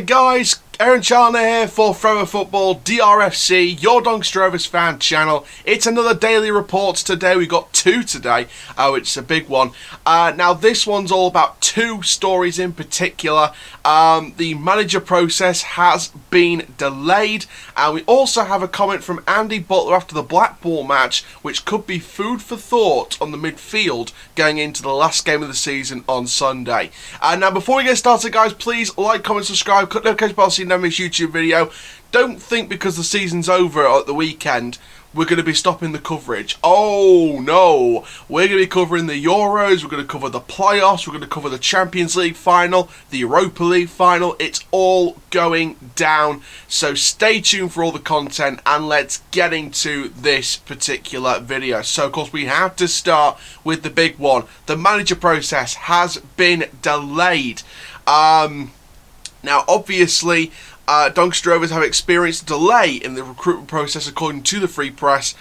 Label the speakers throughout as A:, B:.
A: guys, Aaron Chalner here for Forever Football DRFC, your Doncaster Rovers fan channel. It's another daily reports today. We got two today, which is a big one. Now this one's all about two stories in particular. The manager process has been delayed, and we also have a comment from Andy Butler after the Blackpool match, which could be food for thought on the midfield going into the last game of the season on Sunday. Now before we get started, guys, please like, comment, subscribe, click the notification bell so you never miss YouTube video. Don't think because the season's over at the weekend we're going to be stopping the coverage. Oh no, we're going to be covering the Euros, we're going to cover the playoffs, we're going to cover the Champions League final, the Europa League final. It's all going down, so stay tuned for all the content, and let's get into this particular video. So of course we have to start with the big one. The manager process has been delayed. Now obviously Doncaster Rovers have experienced a delay in the recruitment process, according to the Free Press,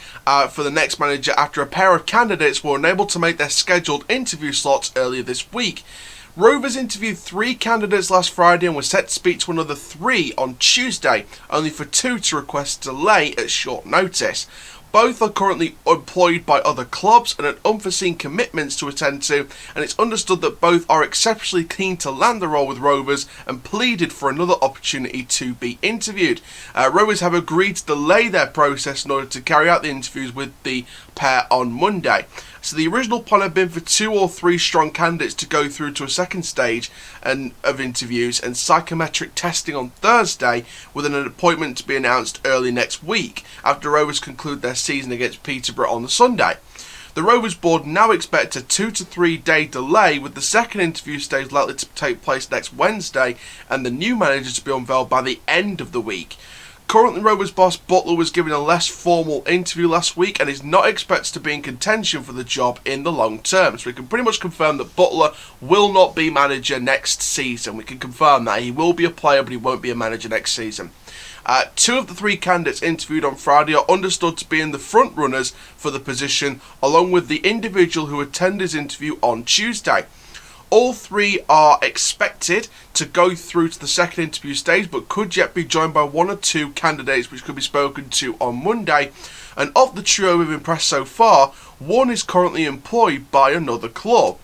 A: for the next manager after a pair of candidates were unable to make their scheduled interview slots earlier this week. Rovers interviewed 3 candidates last Friday and were set to speak to another 3 on Tuesday, only for 2 to request a delay at short notice. Both are currently employed by other clubs and had unforeseen commitments to attend to, and it's understood that both are exceptionally keen to land the role with Rovers and pleaded for another opportunity to be interviewed. Rovers have agreed to delay their process in order to carry out the interviews with the pair on Monday. So the original plan had been for 2 or 3 strong candidates to go through to a second stage of interviews and psychometric testing on Thursday, with an appointment to be announced early next week after Rovers conclude their season against Peterborough on the Sunday. The Rovers board now expect a 2 to 3 day delay, with the second interview stage likely to take place next Wednesday and the new manager to be unveiled by the end of the week. Currently, Rovers boss Butler was given a less formal interview last week and is not expected to be in contention for the job in the long term. So we can pretty much confirm that Butler will not be manager next season. We can confirm that. He will be a player, but he won't be a manager next season. 2 of the 3 candidates interviewed on Friday are understood to be in the front runners for the position, along with the individual who attended his interview on Tuesday. All 3 are expected to go through to the second interview stage, but could yet be joined by 1 or 2 candidates which could be spoken to on Monday. And of the trio we've impressed so far, 1 is currently employed by another club.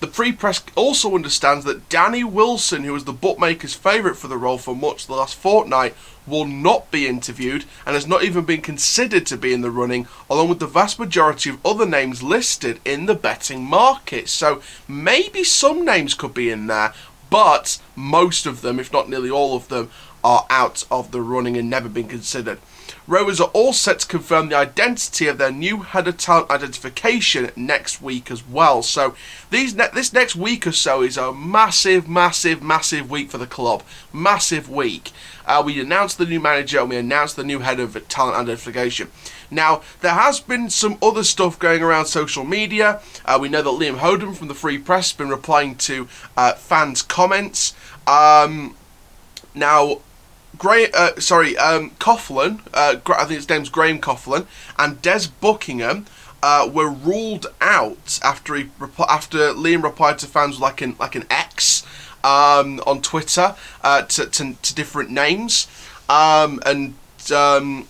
A: The Free Press also understands that Danny Wilson, who was the bookmaker's favourite for the role for much of the last fortnight, will not be interviewed and has not even been considered to be in the running, along with the vast majority of other names listed in the betting market. So maybe some names could be in there, but most of them, if not nearly all of them, are out of the running and never been considered. Rovers are all set to confirm the identity of their new head of talent identification next week as well. So this next week or so is a massive week for the club. Massive week. We announced the new manager and we announced the new head of talent identification. Now, there has been some other stuff going around social media. We know that Liam Hoden from the Free Press has been replying to fans' comments. Now, Coughlin, I think his name's Graham Coughlin, and Des Buckingham were ruled out after Liam replied to fans like an X on Twitter to different names, and there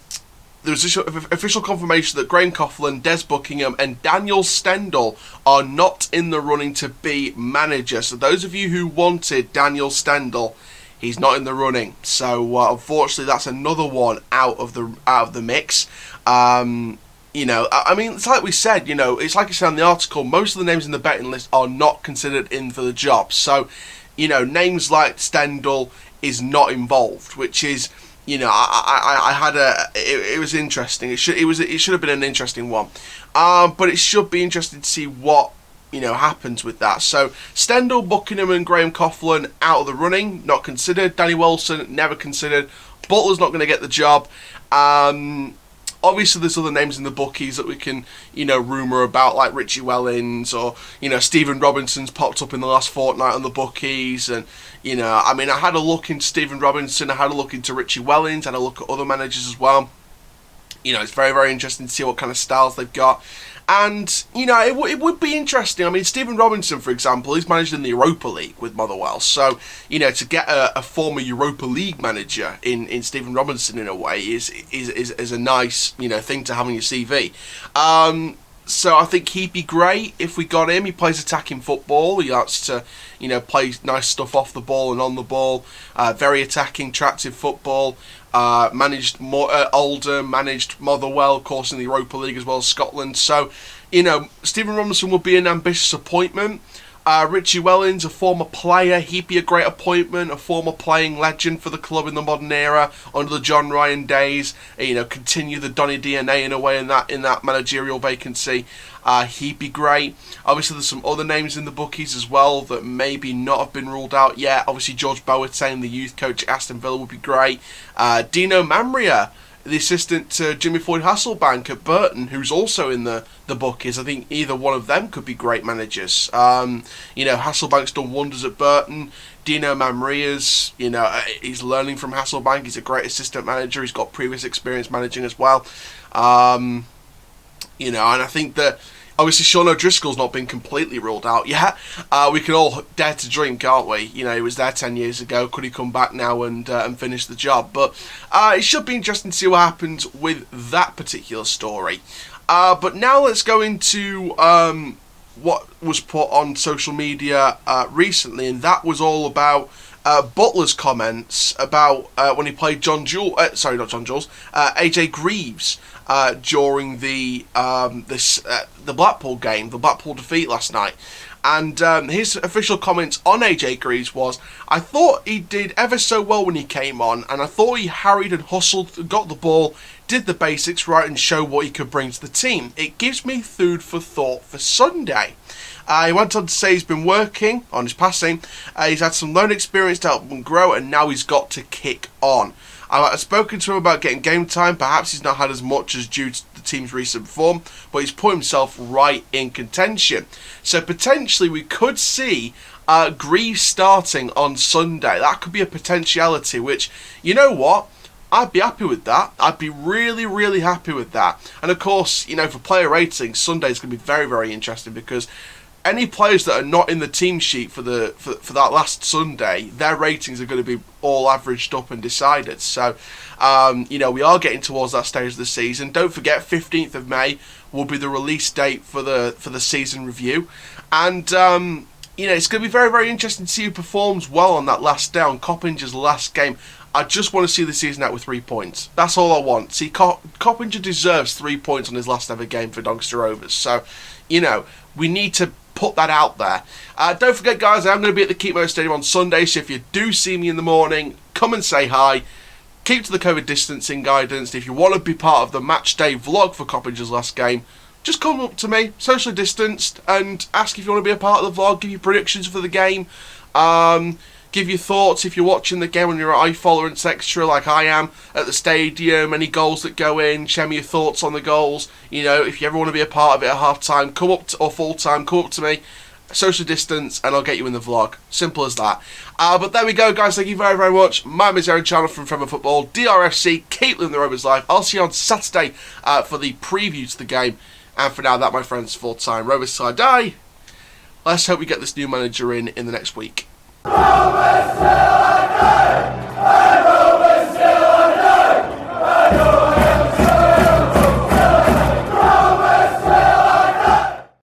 A: was official confirmation that Graham Coughlin, Des Buckingham and Daniel Stendel are not in the running to be manager. So those of you who wanted Daniel Stendel, he's not in the running. So unfortunately, that's another one out of the mix. You know, I mean, it's like we said. You know, it's like I said in the article. Most of the names in the betting list are not considered in for the job. So, you know, names like Stendel is not involved, which is, you know, I had it was interesting. It should have been an interesting one. But it should be interesting to see what, you know, happens with that. So Stendel, Buckingham and Graham Coughlin out of the running, not considered. Danny Wilson, never considered. Butler's not going to get the job. Obviously there's other names in the bookies that we can, you know, rumour about, like Richie Wellens, or, you know, Stephen Robinson's popped up in the last fortnight on the bookies. And, you know, I mean, I had a look into Stephen Robinson, I had a look into Richie Wellens, I had a look at other managers as well. You know, it's very, very interesting to see what kind of styles they've got. And, you know, it would be interesting. I mean, Stephen Robinson, for example, he's managed in the Europa League with Motherwell. So, you know, to get a former Europa League manager in Stephen Robinson, in a way, is a nice, you know, thing to have on your CV. So I think he'd be great if we got him. He plays attacking football. He likes to, you know, play nice stuff off the ball and on the ball. Very attacking, attractive football. Managed Oldham, managed Motherwell, of course, in the Europa League as well as Scotland. So, you know, Stephen Robinson would be an ambitious appointment. Richie Wellens, a former player, he'd be a great appointment, a former playing legend for the club in the modern era under the John Ryan days. You know, continue the Donny DNA in a way in that managerial vacancy. He'd be great. Obviously, there's some other names in the bookies as well that maybe not have been ruled out yet. Obviously, George Boateng, the youth coach at Aston Villa, would be great. Dino Mamria, the assistant to Jimmy Floyd Hasselbank at Burton, who's also in the bookies. I think either one of them could be great managers. You know, Hasselbank's done wonders at Burton. Dino Mamria's, you know, he's learning from Hasselbank. He's a great assistant manager. He's got previous experience managing as well. You know, and I think that obviously Sean O'Driscoll's not been completely ruled out yet. We can all dare to dream, can't we? You know, he was there 10 years ago. Could he come back now and finish the job? But it should be interesting to see what happens with that particular story. But now let's go into what was put on social media recently, and that was all about Butler's comments about when he played AJ Greaves during the Blackpool game, the Blackpool defeat last night. And his official comments on AJ Greaves was, I thought he did ever so well when he came on, and I thought he harried and hustled, got the ball, did the basics right and showed what he could bring to the team. It gives me food for thought for Sunday. He went on to say he's been working on his passing, he's had some learning experience to help him grow, and now he's got to kick on. I've spoken to him about getting game time. Perhaps he's not had as much as due to the team's recent form, but he's put himself right in contention. So potentially we could see Greaves starting on Sunday. That could be a potentiality, which, you know what? I'd be happy with that. I'd be really, really happy with that. And of course, you know, for player ratings, Sunday's going to be very, very interesting because any players that are not in the team sheet for that last Sunday, their ratings are going to be all averaged up and decided. So, you know, we are getting towards that stage of the season. Don't forget, 15th of May will be the release date for the season review. And, you know, it's going to be very, very interesting to see who performs well on that last day, on Coppinger's last game. I just want to see the season out with 3 points. That's all I want. See, Coppinger deserves 3 points on his last ever game for Doncaster Rovers. So, you know, we need to put that out there. Don't forget, guys, I'm going to be at the Keepmoat Stadium on Sunday, so if you do see me in the morning, come and say hi. Keep to the COVID distancing guidance. If you want to be part of the match day vlog for Coppinger's last game, just come up to me, socially distanced, and ask if you want to be a part of the vlog, give you predictions for the game, give your thoughts if you're watching the game on your iFollow extra like I am at the stadium, any goals that go in, share me your thoughts on the goals. You know, if you ever want to be a part of it at half time, come up to, or full time, come up to me, social distance, and I'll get you in the vlog. Simple as that. But there we go, guys. Thank you very, very much. My name is Aaron Chandler from Forever Football, DRFC, keep living the Rovers life. I'll see you on Saturday for the preview to the game. And for now, that, my friends, full time. Rovers till I die. Let's hope we get this new manager in the next week.
B: Rovers till I die!